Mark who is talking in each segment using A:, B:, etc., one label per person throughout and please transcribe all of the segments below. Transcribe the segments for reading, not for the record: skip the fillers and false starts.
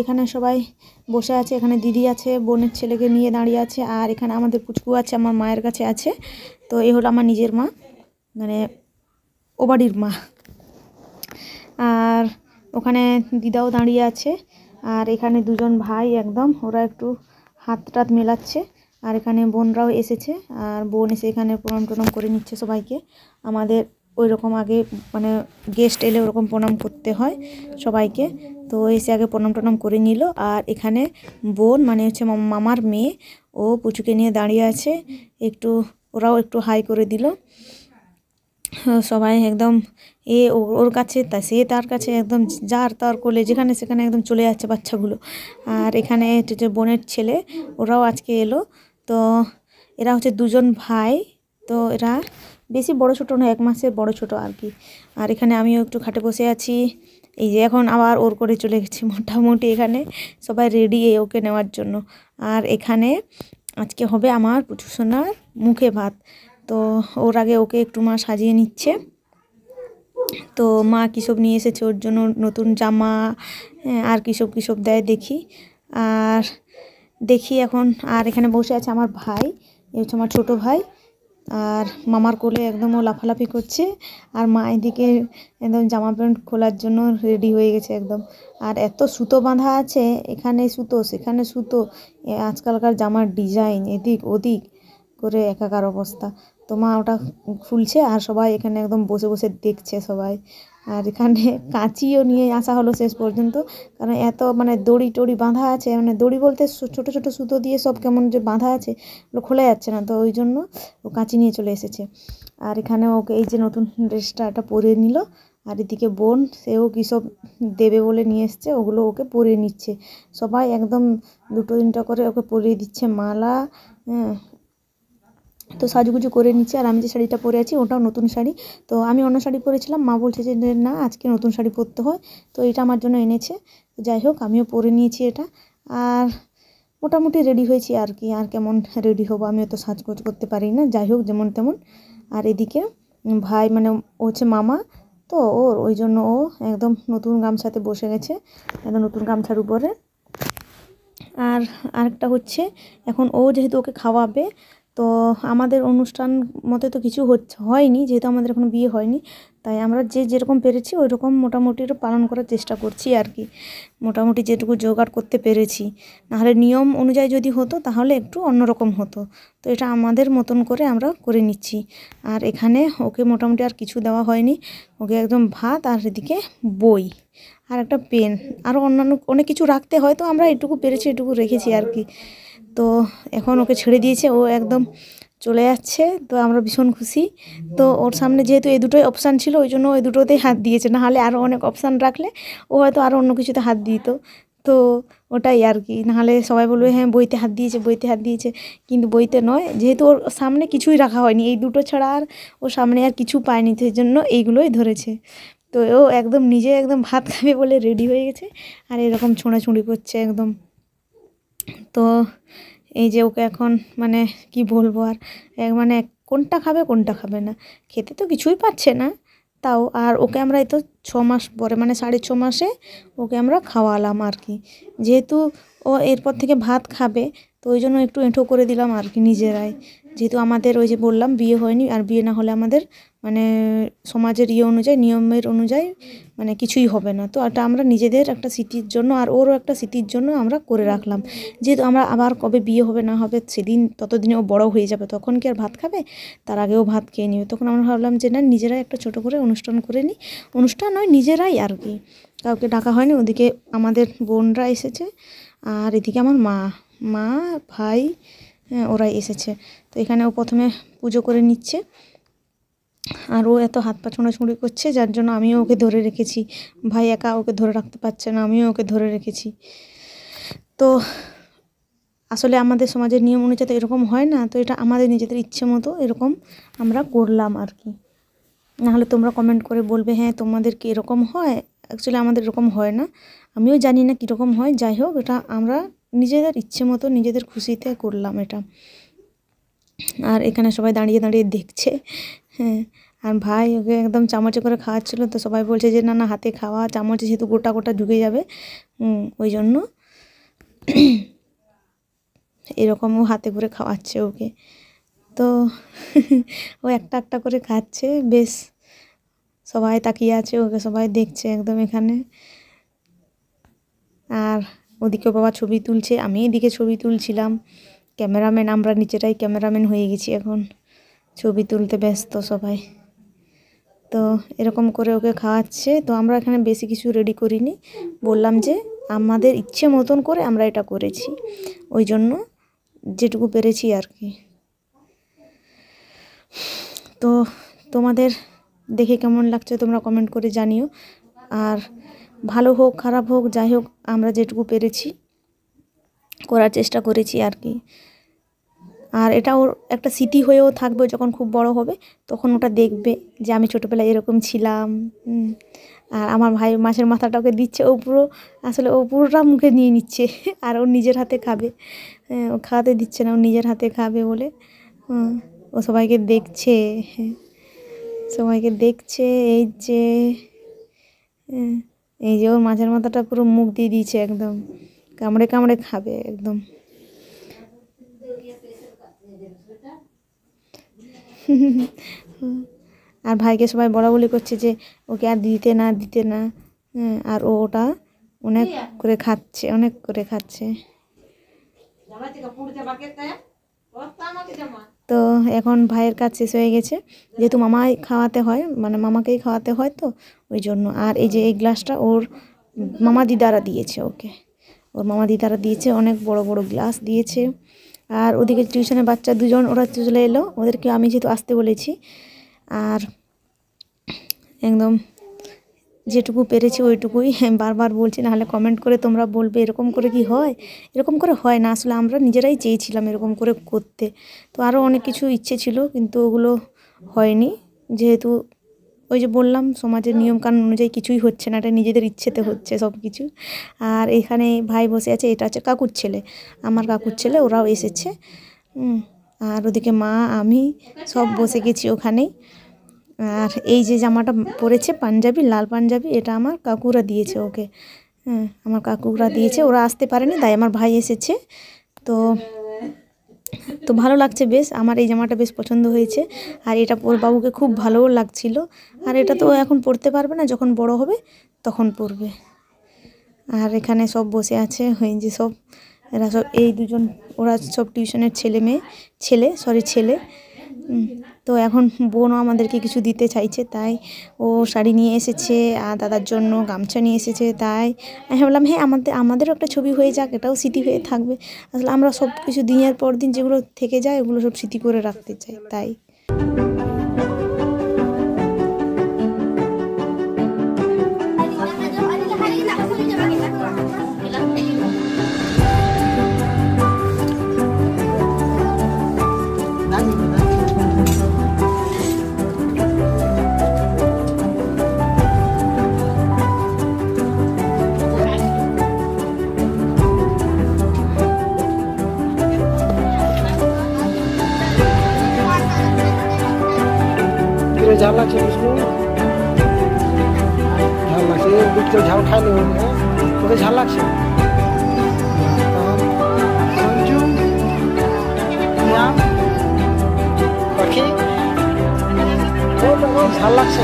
A: এখানে সবাই বসে আছে, এখানে দিদি আছে, বোনের ছেলেকে নিয়ে দাঁড়িয়ে আছে, আর এখানে আমাদের পুচকু আছে, আমার মায়ের কাছে আছে। তো এই হলো আমার নিজের মা, মানে ও বাড়ির মা। আর ওখানে দিদাও দাঁড়িয়ে আছে, আর এখানে দুজন ভাই একদম ওরা একটু হাত টাত মেলাচ্ছে। আর এখানে বোনরাও এসেছে, আর বোন এসে এখানে প্রণাম টনাম করে নিচ্ছে সবাইকে। আমাদের ওই রকম আগে মানে গেস্ট এলে ওরকম প্রণাম করতে হয় সবাইকে, তো এসে আগে প্রণাম টনাম করে নিল। আর এখানে বোন মানে হচ্ছে মামার মেয়ে, ও পুচুকে নিয়ে দাঁড়িয়ে আছে, একটু ওরাও একটু হাই করে দিল। সবাই একদম ওর কাছে, তা সে তার কাছে একদম যার তার কোলে যেখানে সেখানে একদম চলে যাচ্ছে বাচ্চাগুলো। আর এখানে যে বোনের ছেলে ওরাও আজকে এলো। তো এরা হচ্ছে দুজন ভাই, তো এরা বেশি বড় ছোটো নয়, 1 মাসের বড় ছোটো আর কি। আর এখানে আমিও একটু খাটে বসে আছি, এই যে এখন আবার ওর করে চলে গেছি। মোটামুটি এখানে সবাই রেডি ওকে নেওয়ার জন্য। আর এখানে আজকে হবে আমার পুচু সোনার মুখে ভাত, তো ওর আগে ওকে একটু মা সাজিয়ে নিচ্ছে। তো মা কী সব নিয়ে এসেছে ওর জন্য, নতুন জামা, আর কী সব দেয় দেখি। আর দেখি এখন। আর এখানে বসে আছে আমার ভাই, এই হচ্ছে আমার ছোটো ভাই, আর মামার কোলে একদম ও লাফালাফি করছে। আর মা এদিকে একদম জামা প্যান্ট খোলার জন্য রেডি হয়ে গেছে একদম। আর এত সুতো বাঁধা আছে, এখানে সুতো সেখানে সুতো, আজকালকার জামার ডিজাইন এদিক ওদিক করে একাকার অবস্থা। তো মা ওটা খুলছে, আর সবাই এখানে একদম বসে বসে দেখছে সবাই। আর এখানে কাঁচিও নিয়ে আসা হলো শেষ পর্যন্ত, কারণ এত মানে দড়ি টড়ি বাঁধা আছে, মানে দড়ি বলতে ছোটো ছোটো সুতো দিয়ে সব কেমন যে বাঁধা আছে, ওগুলো খোলা যাচ্ছে না, তো ওই জন্য ও কাঁচি নিয়ে চলে এসেছে। আর এখানে ওকে এই যে নতুন ড্রেসটা এটা পরে নিল। আর এদিকে বোন, সেও কী সব দেবে বলে নিয়ে এসছে, ওগুলো ওকে পরিয়ে নিচ্ছে। সবাই একদম 2-3টা করে ওকে পরিয়ে দিচ্ছে মালা, হ্যাঁ। তো সাজুগুজু করে নিচ্ছে। আর আমি যে শাড়িটা পরে আছি ওটাও নতুন শাড়ি, তো আমি অন্য শাড়ি পরেছিলাম, মা বলছে যে না আজকে নতুন শাড়ি পরতে হয়, তো এটা আমার জন্য এনেছে। যাই হোক, আমিও পরে নিয়েছি এটা। আর মোটামুটি রেডি হয়েছি আর কি, আর কেমন রেডি হবো, আমিও তো সাজগোজ করতে পারি না, যাই হোক যেমন তেমন। আর এদিকে ভাই মানে ও হচ্ছে মামা, তো ওই জন্য ও একদম নতুন গামছাতে বসে গেছে, একদম নতুন গামছার উপরে। আর আরেকটা হচ্ছে, এখন ও যেহেতু ওকে খাওয়াবে, তো আমাদের অনুষ্ঠান মতে তো কিছু হয়নি, যেহেতু আমাদের এখনো বিয়ে হয়নি, তাই আমরা যেরকম পেরেছি ওই রকম মোটামুটি পালন করার চেষ্টা করছি আর কি, মোটামুটি যেটুকু জোগাড় করতে পেরেছি। নাহলে নিয়ম অনুযায়ী যদি হতো তাহলে একটু অন্যরকম হতো, তো এটা আমাদের মতন করে আমরা করে নিচ্ছি। আর এখানে ওকে মোটামুটি আর কিছু দেওয়া হয়নি, ওকে একদম ভাত, আর এদিকে বই, আর একটা পেন, আরও অন্যান্য অনেক কিছু রাখতে হয়, তো আমরা এটুকু পেরেছি এটুকু রেখেছি আর কি। তো এখন ওকে ছেড়ে দিয়েছে, ও একদম চলে যাচ্ছে, তো আমরা ভীষণ খুশি। তো ওর সামনে যেহেতু এই দুটোই অপশান ছিল, ওই জন্য ওই দুটোতেই হাত দিয়েছে, নাহলে আরও অনেক অপশান রাখলে ও হয়তো আরও অন্য কিছুতে হাত দিত। তো ওটাই আর কি, নাহলে সবাই বলবে হ্যাঁ বইতে হাত দিয়েছে, বইতে হাত দিয়েছে, কিন্তু বইতে নয়, যেহেতু ওর সামনে কিছুই রাখা হয়নি, এই দুটো ছাড়া আর ওর সামনে আর কিছু পায়নি, সেই জন্য এইগুলোই ধরেছে। তো ও একদম নিজে একদম ভাত খাবে বলে রেডি হয়ে গেছে, আর এরকম ছোঁড়াছুঁড়ি করছে একদম। তো এই যে ওকে এখন মানে কি বলবো আর, মানে কোনটা খাবে না, খেতে তো কিছুই পাচ্ছে না তাও। আর ওকে আমরা এই তো 6 মাস পরে, মানে 6.5 মাসে ওকে আমরা খাওয়ালাম আর কি, যেহেতু ও এরপর থেকে ভাত খাবে, তো ওই জন্য একটু এঁঠো করে দিলাম আর কি নিজেরাই। যেহেতু আমাদের ওই যে বললাম বিয়ে হয়নি, আর বিয়ে না হলে আমাদের মানে সমাজের অনুযায়ী, নিয়মের অনুযায়ী মানে কিছুই হবে না, তো এটা আমরা নিজেদের একটা স্মৃতির জন্য, আর ওরও একটা স্মৃতির জন্য আমরা করে রাখলাম। যেহেতু আমরা আবার কবে বিয়ে হবে না হবে সেদিন, ততদিনে ও বড় হয়ে যাবে, তখন কি আর ভাত খাবে, তার আগেও ভাত খেয়ে নেবে। তখন আমরা ভাবলাম যে না, নিজেরাই একটা ছোটো করে অনুষ্ঠান করে নিই, অনুষ্ঠান নয় নিজেরাই আর কি, কাউকে ডাকা হয়নি। ওদিকে আমাদের বোনরা এসেছে, আর এদিকে আমার মা ভাই, ওরাই এসেছে। তো এখানে ও প্রথমে পুজো করে নিচ্ছে, আর ও এত হাত পা ছোঁড়াছুঁড়ি করছে, যার জন্য আমিও ওকে ধরে রেখেছি। ভাই একা ওকে ধরে রাখতে পারছে না, আমিও ওকে ধরে রেখেছি। তো আসলে আমাদের সমাজের নিয়ম অনুযায়ী এরকম হয় না, তো এটা আমাদের নিজেদের ইচ্ছে মতো এরকম আমরা করলাম আর কি। নাহলে তোমরা কমেন্ট করে বলবে হ্যাঁ তোমাদের কি এরকম হয়, অ্যাকচুয়ালি আমাদের এরকম হয় না, আমিও জানি না কীরকম হয়। যাই হোক, এটা আমরা নিজেদের ইচ্ছে মতো নিজেদের খুশিতে করলাম এটা। আর এখানে সবাই দাঁড়িয়ে দাঁড়িয়ে দেখছে, হ্যাঁ। আর ভাই ওকে একদম চামচে করে খাওয়াচ্ছিলো, তো সবাই বলছে যে না না হাতে খাওয়া, চামচে যেহেতু গোটা গোটা ঢুকে যাবে, ওই জন্য এরকমও হাতে করে খাওয়াচ্ছে ওকে। তো ও একটা একটা করে খাচ্ছে, বেশ সবাই তাকিয়ে আছে ওকে, সবাই দেখছে একদম এখানে। আর ওদিকে বাবা ছবি তুলছে, আমি এদিকে ছবি তুলছিলাম, ক্যামেরাম্যান, আমরা নিচেটাই ক্যামেরাম্যান হয়ে গেছি এখন, ছবি তুলতে ব্যস্ত সবাই। তো এরকম করে ওকে খাওয়াচ্ছে। তো আমরা এখানে বেশি কিছু রেডি করিনি, বললাম যে আমাদের ইচ্ছে মতন করে আমরা এটা করেছি, ওই জন্য যেটুকু পেরেছি আর কি। তো তোমাদের দেখে কেমন লাগছে তোমরা কমেন্ট করে জানিও। আর ভালো হোক খারাপ হোক যাই হোক, আমরা যেটুকু পেরেছি করার চেষ্টা করেছি আর কি। আর এটা ওর একটা স্মৃতি হয়েও থাকবে, যখন খুব বড় হবে তখন ওটা দেখবে যে আমি ছোটোবেলায় এরকম ছিলাম। আর আমার ভাই মাছের মাথাটা ওকে দিচ্ছে, ও পুরো আসলে ও পুরোটা মুখে নিয়ে নিচ্ছে, আর ও নিজের হাতে খাবে, ও খাওয়াতে দিচ্ছে না, ও নিজের হাতে খাবে বলে ও সবাইকে দেখছে, সবাইকে দেখছে। এই যে ওর মাছের মাথাটা পুরো মুখ দিয়ে দিয়েছে, একদম কামড়ে কামড়ে খাবে একদম। আর ভাইকে সবাই বলাবলি করছে যে ওকে আর দিতে না, আর ও ওটা অনেক করে খাচ্ছে, অনেক করে খাচ্ছে। তো এখন ভাইয়ের কাজ শেষ হয়ে গেছে, যেহেতু মামাই খাওয়াতে হয়, মানে মামাকেই খাওয়াতে হয়, তো ওই জন্য। আর এই যে এই গ্লাসটা ওর মামা দিদারা দিয়েছে ওকে, ওর মামা দিদারা দিয়েছে, অনেক বড় বড় গ্লাস দিয়েছে। আর ওদিকে টিউশনের বাচ্চা দুজন, ওরা চলে এলো, ওদেরকে আমি যেহেতু আসতে বলেছি। আর একদম যেটুকু পেরেছি ওইটুকুই বারবার বলছি, নাহলে কমেন্ট করে তোমরা বলবে এরকম করে কি হয়, এরকম করে হয় না, আসলে আমরা নিজেরাই চেয়েছিলাম এরকম করে করতে। তো আরও অনেক কিছু ইচ্ছে ছিল, কিন্তু ওগুলো হয়নি, যেহেতু ওই যে বললাম সমাজের নিয়মকানুন অনুযায়ী কিছুই হচ্ছে না, এটা নিজেদের ইচ্ছেতে হচ্ছে সব কিছু। আর এখানে ভাই বসে আছে, এটা হচ্ছে কাকুর ছেলে, আমার কাকুর ছেলে, ওরাও এসেছে। আর ওদিকে মা আমি সব বসে গেছি ওখানেই। আর এই যে জামাটা পরেছে পাঞ্জাবি, লাল পাঞ্জাবি, এটা আমার কাকুরা দিয়েছে ওকে, আমার কাকুরা দিয়েছে, ওরা আসতে পারেনি তাই আমার ভাই এসেছে। তো ভালো লাগছে বেশ, আমার এই জামাটা বেশ পছন্দ হয়েছে। আর এটা ওর বাবুকে খুব ভালোও লাগছিল। আর এটা তো এখন পরতে পারবে না, যখন বড় হবে তখন পরবে। আর এখানে সব বসে আছে, যে সব এরা সব এই দুজন, ওরা সব টিউশনের ছেলে। তো এখন বোনও আমাদেরকে কিছু দিতে চাইছে, তাই ও শাড়ি নিয়ে এসেছে, আর দাদার জন্য গামছা নিয়ে এসেছে। তাই আমি ভাবলাম হ্যাঁ আমাদেরও একটা ছবি হয়ে যাক, এটাও স্মৃতি হয়ে থাকবে। আসলে আমরা সব কিছু দিনের পর দিন যেগুলো থেকে যায় ওগুলো সব স্মৃতি করে রাখতে চাই, তাই।
B: ঝাল লাগছে, বিষ্ণু ঝাল লাগছে, দুটো ঝাল খাইলে তোকে ঝাল লাগছে। সঞ্জু পাখি ঝাল লাগছে।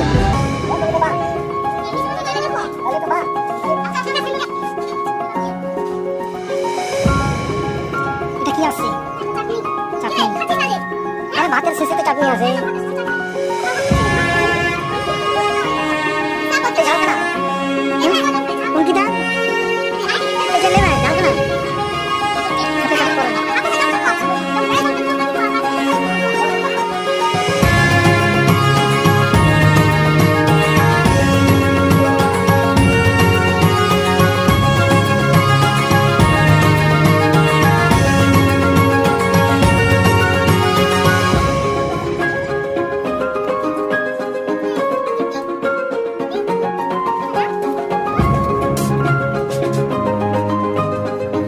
C: এটা কি আছে? চাটনি। আরে ভাতের শেষে তো চাটনি আছে।